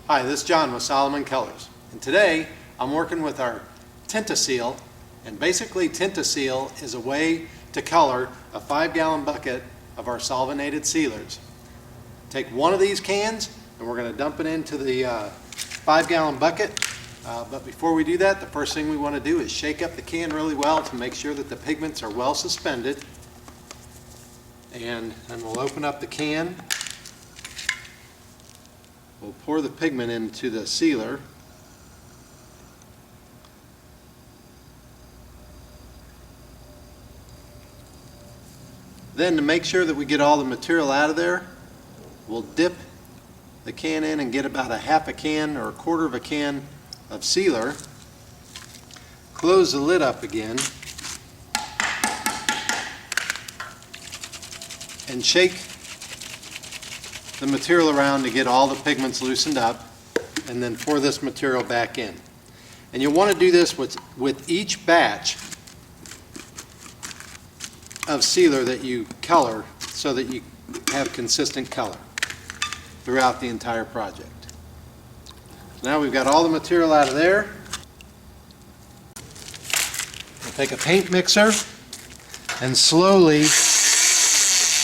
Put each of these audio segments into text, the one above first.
Hi, this is John with Solomon Colors, and today I'm working with our Tinta Seal, and basically Tinta Seal is a way to color a 5-gallon bucket of our solvent-aided sealers. Take one of these cans and we're going to dump it into the 5-gallon bucket, but before we do that, the first thing we want to do is shake up the can really well to make sure that the pigments are well suspended. And then we'll open up the can. We'll pour the pigment into the sealer. Then, to make sure that we get all the material out of there, we'll dip the can in and get about a half a can or a quarter of a can of sealer. Close the lid up again and shake the material around to get all the pigments loosened up, and then pour this material back in. And you'll want to do this with each batch of sealer that you color so that you have consistent color throughout the entire project. So now we've got all the material out of there. We'll take a paint mixer and slowly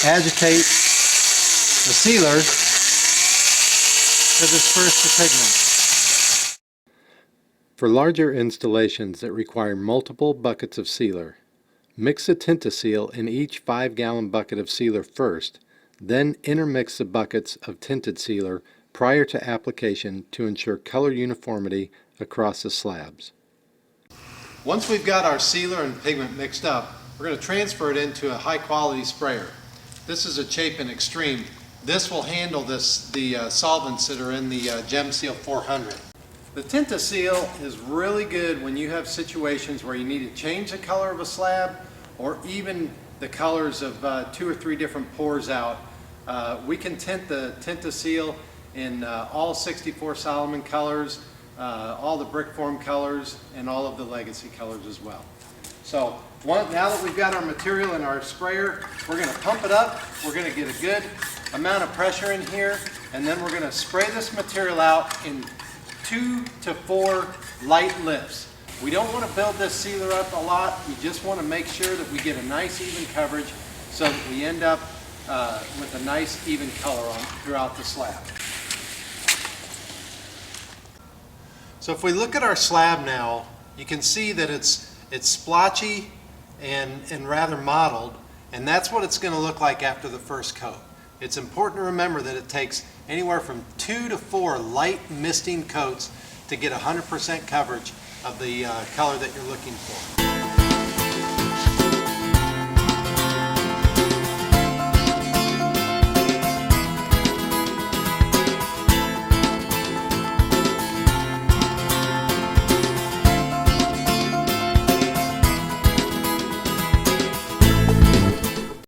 agitate the sealer to disperse the pigment. For larger installations that require multiple buckets of sealer, mix the Tinta Seal in each 5-gallon bucket of sealer first, then intermix the buckets of tinted sealer prior to application to ensure color uniformity across the slabs. Once we've got our sealer and pigment mixed up, we're going to transfer it into a high-quality sprayer. This is a Chapin Extreme. This will handle the solvents that are in the Gem Seal 400. The Tinta Seal is really good when you have situations where you need to change the color of a slab or even the colors of 2 or 3 different pours out. We can tint the Tinta Seal in all 64 Solomon colors, all the Brickform colors, and all of the Legacy colors as well. So now that we've got our material in our sprayer, we're going to pump it up. We're going to get a good amount of pressure in here, and then we're going to spray this material out in 2 to 4 light lifts. We don't want to build this sealer up a lot. We just want to make sure that we get a nice even coverage so that we end up with a nice even color throughout the slab. So if we look at our slab now, you can see that it's splotchy and rather mottled, and that's what it's going to look like after the first coat. It's important to remember that it takes anywhere from 2 to 4 light misting coats to get 100% coverage of the color that you're looking for.